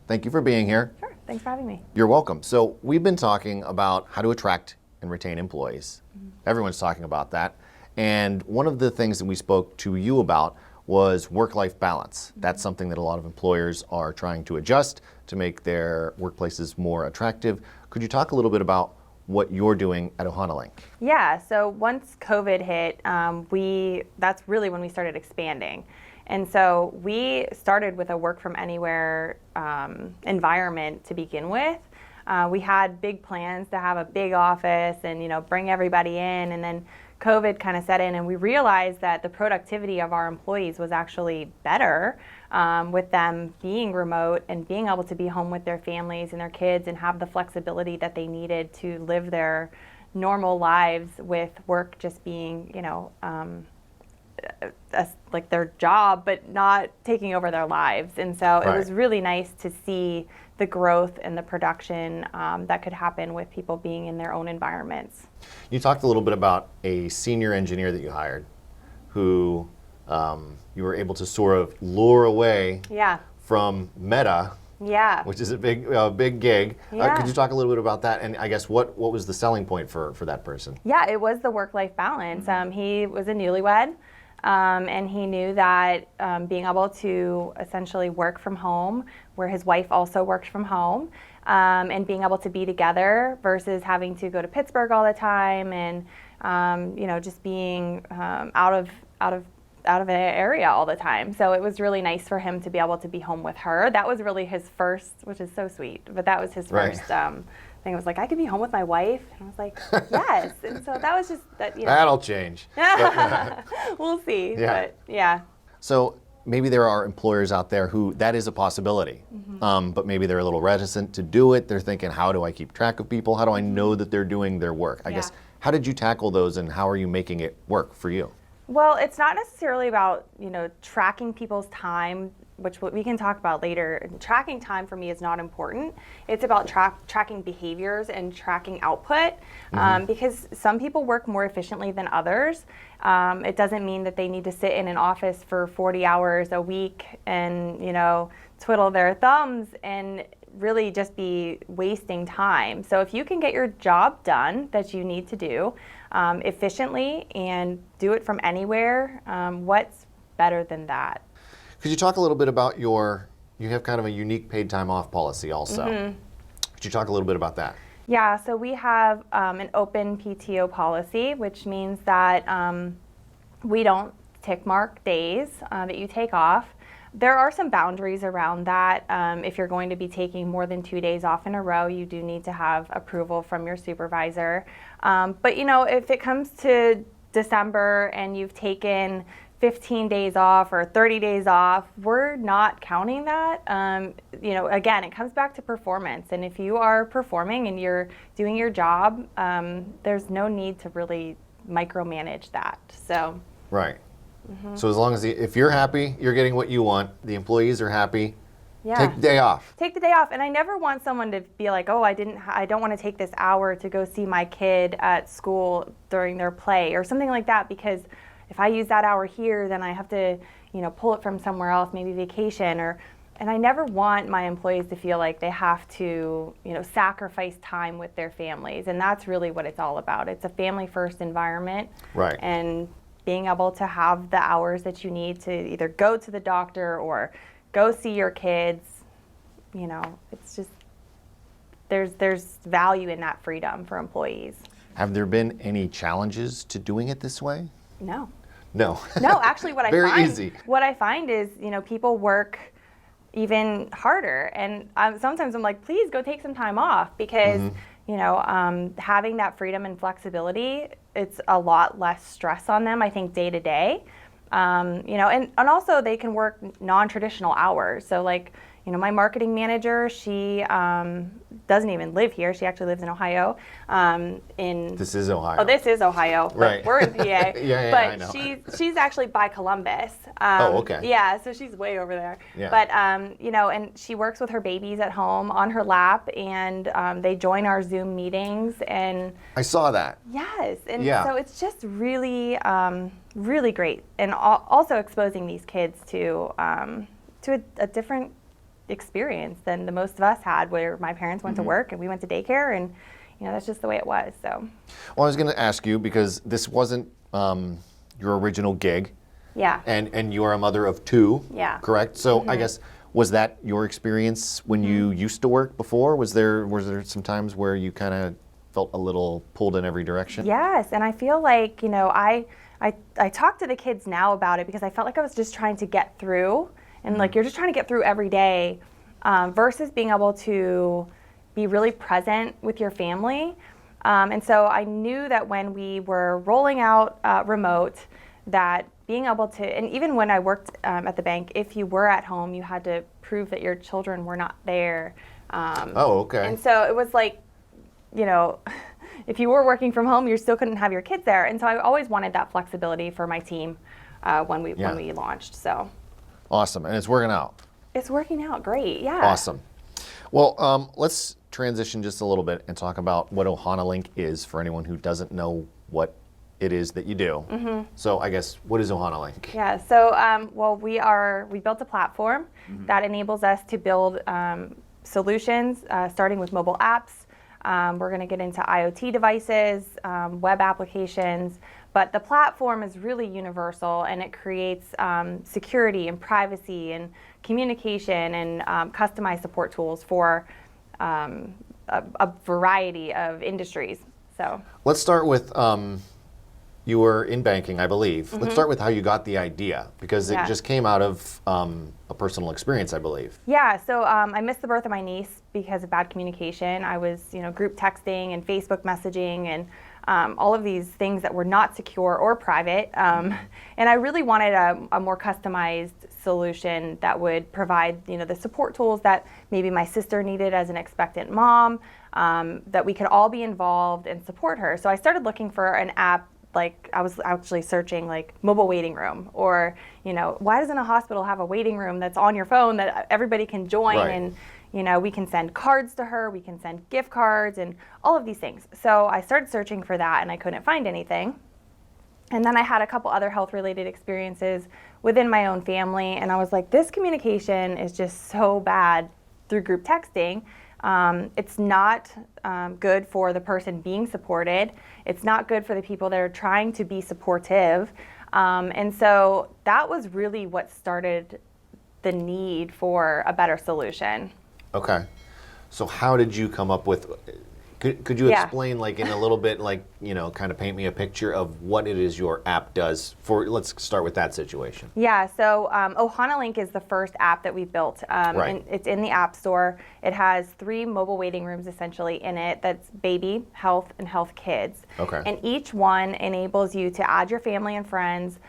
Thank you for being here. Sure, thanks for having me. You're welcome. So we've been talking about how to attract and retain employees. Everyone's talking about that. And one of the things that we spoke to you about was work-life balance. That's something that a lot of employers are trying to adjust to make their workplaces more attractive. Could you talk a little bit about what you're doing at OhanaLink? Yeah, so once COVID hit, that's really when we started expanding. And so we started with a work from anywhere environment to begin with. We had big plans to have a big office and bring everybody in, and then COVID kind of set in, and we realized that the productivity of our employees was actually better with them being remote and being able to be home with their families and their kids and have the flexibility that they needed to live their normal lives with work just being, like their job, but not taking over their lives. And so It was really nice to see the growth and the production that could happen with people being in their own environments. You talked a little bit about a senior engineer that you hired who you were able to sort of lure away from Meta, which is a big gig. Could you talk a little bit about that? And I guess what was the selling point for that person? Yeah, it was the work-life balance. He was a newlywed. And he knew that being able to essentially work from home, where his wife also worked from home, and being able to be together versus having to go to Pittsburgh all the time, and just being out of an area all the time. So it was really nice for him to be able to be home with her. That was really his first, which is so sweet, but that was his first thing. It was like, I could be home with my wife. And I was like, yes. And so that was just that. That'll change. We'll see. Yeah. But yeah. So maybe there are employers out there who that is a possibility, but maybe they're a little reticent to do it. They're thinking, how do I keep track of people? How do I know that they're doing their work? I guess, how did you tackle those, and how are you making it work for you? Well, it's not necessarily about, tracking people's time, which we can talk about later. Tracking time for me is not important. It's about tracking behaviors and tracking output, because some people work more efficiently than others. It doesn't mean that they need to sit in an office for 40 hours a week and, twiddle their thumbs and really just be wasting time. So if you can get your job done that you need to do efficiently and do it from anywhere, what's better than that? Could you talk a little bit about you have kind of a unique paid time off policy also. Could you talk a little bit about that? Yeah, so we have an open PTO policy, which means that we don't tick mark days that you take off. There are some boundaries around that. If you're going to be taking more than 2 days off in a row, you do need to have approval from your supervisor. But if it comes to December and you've taken 15 days off or 30 days off, we're not counting that. Again, it comes back to performance. And if you are performing and you're doing your job, there's no need to really micromanage that. So. Right. So as long as if you're happy, you're getting what you want, the employees are happy, take the day off. Take the day off. And I never want someone to be like, oh, I don't want to take this hour to go see my kid at school during their play or something like that, because if I use that hour here, then I have to, pull it from somewhere else, maybe vacation and I never want my employees to feel like they have to, sacrifice time with their families. And that's really what it's all about. It's a family first environment. Right. And being able to have the hours that you need to either go to the doctor or go see your kids, it's just, there's value in that freedom for employees. Have there been any challenges to doing it this way? No. No. No, actually what easy. What I find is, people work even harder. And sometimes I'm like, please go take some time off, because, having that freedom and flexibility, it's a lot less stress on them, I think, day to day. And also they can work non-traditional hours. So like, my marketing manager, she doesn't even live here. She actually lives in Ohio. This is Ohio. Oh, this is Ohio. Right. We're in PA. yeah, but I know. she's actually by Columbus. Okay. Yeah, so she's way over there. Yeah. But, and she works with her babies at home on her lap, and they join our Zoom meetings. And I saw that. Yes. And so it's just really, really great. And also exposing these kids to a different experience than the most of us had, where my parents went to work and we went to daycare, and that's just the way it was. So. Well, I was going to ask you, because this wasn't your original gig. Yeah. And you are a mother of two. Yeah. Correct. So I guess, was that your experience when you used to work before? Was there some times where you kind of felt a little pulled in every direction? Yes, and I feel like, I talk to the kids now about it because I felt like I was just trying to get through, and like, you're just trying to get through every day, versus being able to be really present with your family. And so I knew that when we were rolling out remote, that being able to, and even when I worked at the bank, if you were at home, you had to prove that your children were not there. Oh, okay. And so it was like, if you were working from home, you still couldn't have your kids there. And so I always wanted that flexibility for my team when we launched. So awesome, and it's working out. It's working out great. Yeah. Awesome. Well, let's transition just a little bit and talk about what OhanaLink is for anyone who doesn't know what it is that you do. So I guess, what is OhanaLink? Yeah. So we built a platform that enables us to build solutions, starting with mobile apps. We're going to get into IoT devices, web applications, but the platform is really universal, and it creates security and privacy and communication and customized support tools for a variety of industries. So let's start with, you were in banking, I believe. Let's start with how you got the idea, because it just came out of a personal experience, I believe. Yeah, so I missed the birth of my niece because of bad communication. I was, group texting and Facebook messaging and all of these things that were not secure or private. And I really wanted a more customized solution that would provide, the support tools that maybe my sister needed as an expectant mom, that we could all be involved and support her. So I started looking for an app. Like, I was actually searching like mobile waiting room, or, why doesn't a hospital have a waiting room that's on your phone that everybody can join? Right. And, we can send cards to her, we can send gift cards and all of these things. So I started searching for that, and I couldn't find anything. And then I had a couple other health related experiences within my own family, and I was like, this communication is just so bad through group texting. It's not good for the person being supported. It's not good for the people that are trying to be supportive. And so that was really what started the need for a better solution. Okay. So how did you come up with, could you explain, like, in a little bit, like, kind of paint me a picture of what it is your app does for, let's start with that situation. Yeah, so OhanaLink is the first app that we built. And it's in the App Store. It has 3 mobile waiting rooms essentially in it. That's baby, health, and health kids. Okay. And each one enables you to add your family and friends.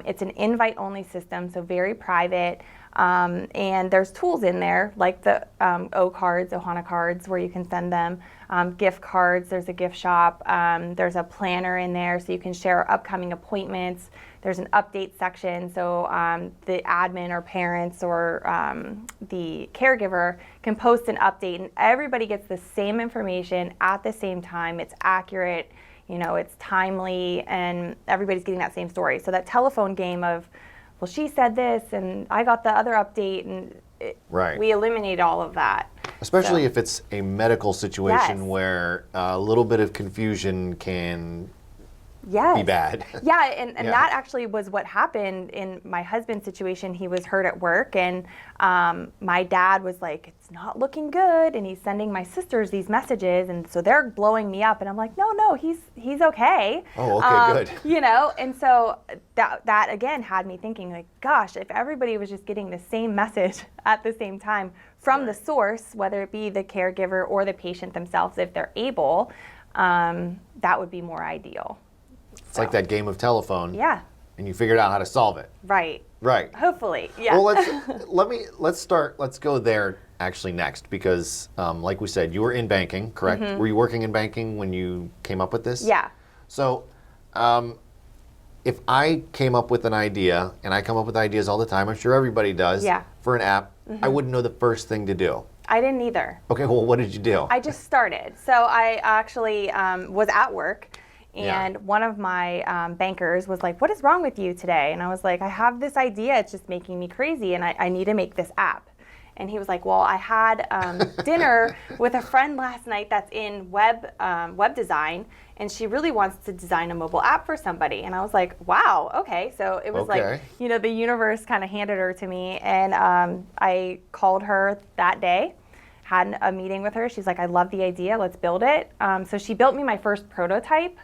It's an invite-only system, so very private. And there's tools in there like the Ohana cards, where you can send them, gift cards. There's a gift shop. There's a planner in there, so you can share upcoming appointments. There's an update section, so the admin or parents or the caregiver can post an update, and everybody gets the same information at the same time. It's accurate, it's timely, and everybody's getting that same story. So that telephone game of, well, she said this, and I got the other update, and we eliminate all of that. Especially if it's a medical situation Yes. where a little bit of confusion can Yes. be bad. Yeah, and that actually was what happened in my husband's situation. He was hurt at work, and my dad was like, it's not looking good, and he's sending my sisters these messages, and so they're blowing me up, and I'm like, no, he's okay. Oh, okay, good. And so that again had me thinking, like, gosh, if everybody was just getting the same message at the same time from the source, whether it be the caregiver or the patient themselves, if they're able, that would be more ideal. It's like that game of telephone. Yeah. And you figured out how to solve it. Right. Right. Hopefully. Yeah. Well, let's go there actually next, because like we said, you were in banking, correct? Were you working in banking when you came up with this? Yeah. So if I came up with an idea, and I come up with ideas all the time, I'm sure everybody does, for an app, I wouldn't know the first thing to do. I didn't either. Okay, well, what did you do? I just started. So I actually was at work, and one of my bankers was like, what is wrong with you today? And I was like, I have this idea. It's just making me crazy, and I need to make this app. And he was like, well, I had dinner with a friend last night that's in web design, and she really wants to design a mobile app for somebody. And I was like, wow, okay. So it was like, the universe kind of handed her to me. And I called her that day, had a meeting with her. She's like, I love the idea, let's build it. So she built me my first prototype.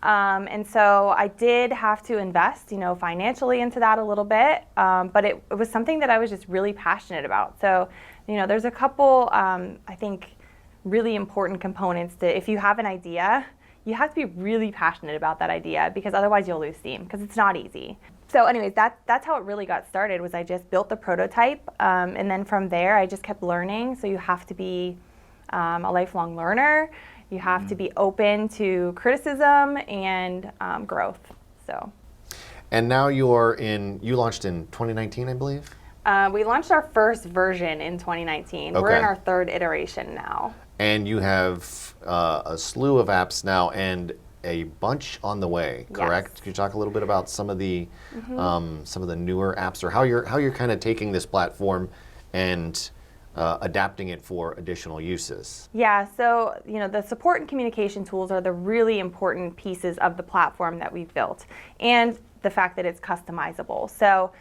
And so I did have to invest, financially into that a little bit, but it was something that I was just really passionate about. So, there's a couple, I think, really important components to, if you have an idea, you have to be really passionate about that idea, because otherwise you'll lose steam, because it's not easy. So anyways, that's how it really got started, was I just built the prototype, and then from there I just kept learning. So you have to be a lifelong learner. You have to be open to criticism and growth. So. And now you launched in 2019, I believe? We launched our first version in 2019. Okay. We're in our third iteration now. And you have a slew of apps now and a bunch on the way, correct? Yes. Could you talk a little bit about some of the newer apps, or how you're kind of taking this platform and adapting it for additional uses? Yeah, so the support and communication tools are the really important pieces of the platform that we've built, and the fact that it's customizable. So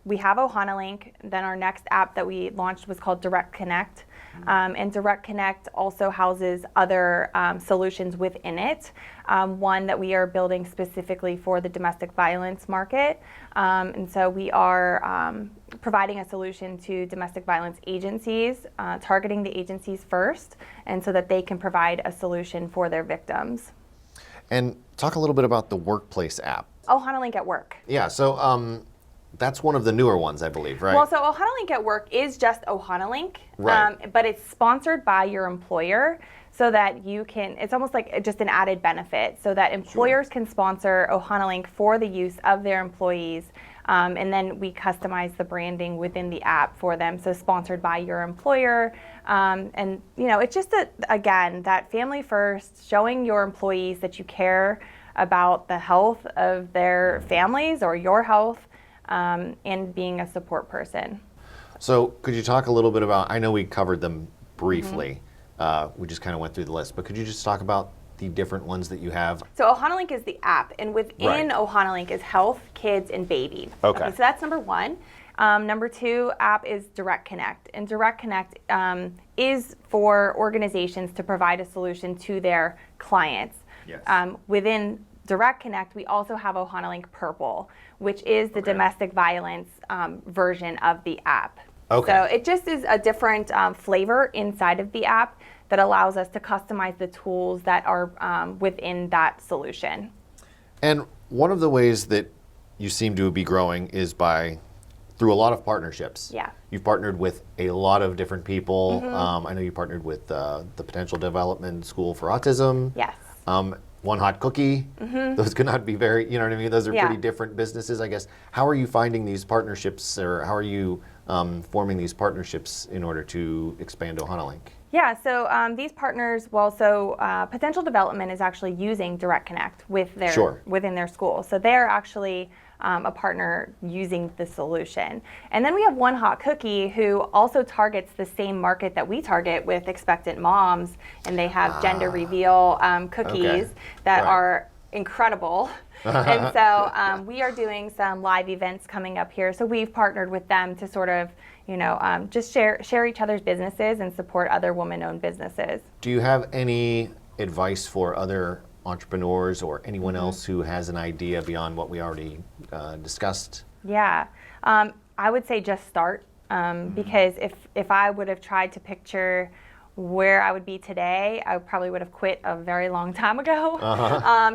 we have OhanaLink. Then our next app that we launched was called Direct Connect. And Direct Connect also houses other solutions within it. One that we are building specifically for the domestic violence market. And so we are providing a solution to domestic violence agencies, targeting the agencies first, and so that they can provide a solution for their victims. And talk a little bit about the workplace app. OhanaLink at Work. Yeah, so that's one of the newer ones, I believe, right? Well, so OhanaLink at Work is just OhanaLink, right. But it's sponsored by your employer, so that you can, it's almost like just an added benefit, so that employers can sponsor OhanaLink for the use of their employees, and then we customize the branding within the app for them, so sponsored by your employer. And it's just, again, that family first, showing your employees that you care about the health of their families or your health, and being a support person. So could you talk a little bit about, I know we covered them briefly, we just kind of went through the list, but could you just talk about the different ones that you have? So OhanaLink is the app, and within OhanaLink is health, kids, and baby. Okay. So that's number one. Number two app is Direct Connect, and Direct Connect is for organizations to provide a solution to their clients. Yes. Within Direct Connect, we also have OhanaLink Purple, which is the domestic violence version of the app. Okay. So it just is a different flavor inside of the app that allows us to customize the tools that are within that solution. And one of the ways that you seem to be growing is through a lot of partnerships. Yeah. You've partnered with a lot of different people. I know you partnered with the Potential Development School for Autism. Yes. One Hot Cookie. Those could not be very, you know what I mean? Those are Yeah. pretty different businesses, I guess. How are you finding these partnerships, or how are you forming these partnerships in order to expand OhanaLink? Yeah, so these partners, Potential Development is actually using Direct Connect with within their school. So they're actually a partner using the solution. And then we have One Hot Cookie, who also targets the same market that we target with expectant moms, and they have gender reveal cookies that are incredible. And so we are doing some live events coming up here. So we've partnered with them to sort of, just share each other's businesses and support other woman-owned businesses. Do you have any advice for other entrepreneurs or anyone else who has an idea beyond what we already discussed? Yeah, I would say just start, because if I would have tried to picture where I would be today, I probably would have quit a very long time ago.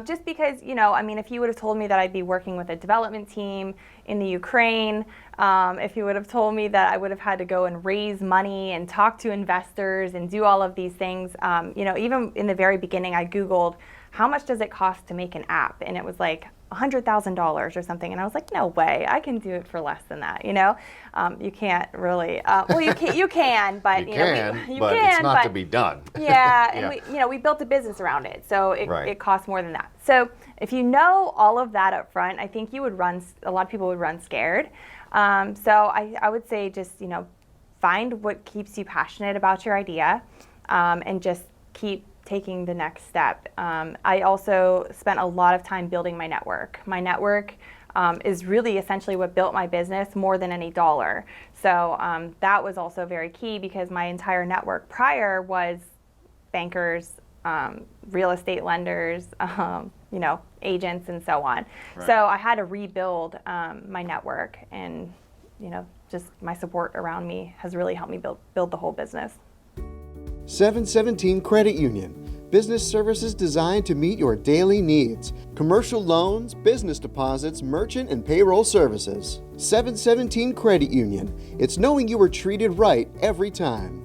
Just because, if you would have told me that I'd be working with a development team in the Ukraine, if you would have told me that I would have had to go and raise money and talk to investors and do all of these things, even in the very beginning, I Googled, how much does it cost to make an app? And it was like $100,000 or something. And I was like, no way, I can do it for less than that. You can't really, you can, but you can, it's not to be done. Yeah, and we built a business around it. So it costs more than that. So if you know all of that up front, I think a lot of people would run scared. So I would say just, find what keeps you passionate about your idea, and just keep taking the next step. I also spent a lot of time building my network. My network is really essentially what built my business more than any dollar. So that was also very key, because my entire network prior was bankers, real estate lenders, agents, and so on. Right. So I had to rebuild my network, and just my support around me has really helped me build the whole business. 717 Credit Union. Business services designed to meet your daily needs. Commercial loans, business deposits, merchant and payroll services. 717 Credit Union. It's knowing you were treated right every time.